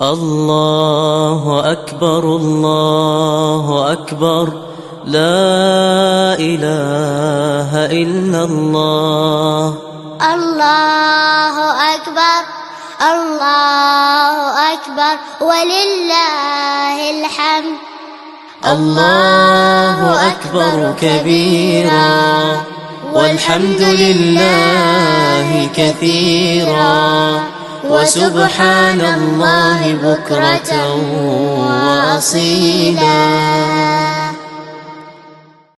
الله أكبر الله أكبر، لا إله إلا الله. الله أكبر الله أكبر ولله الحمد. الله أكبر كبيرا والحمد لله كثيرا، وسبحان الله بكرة وأصيلا.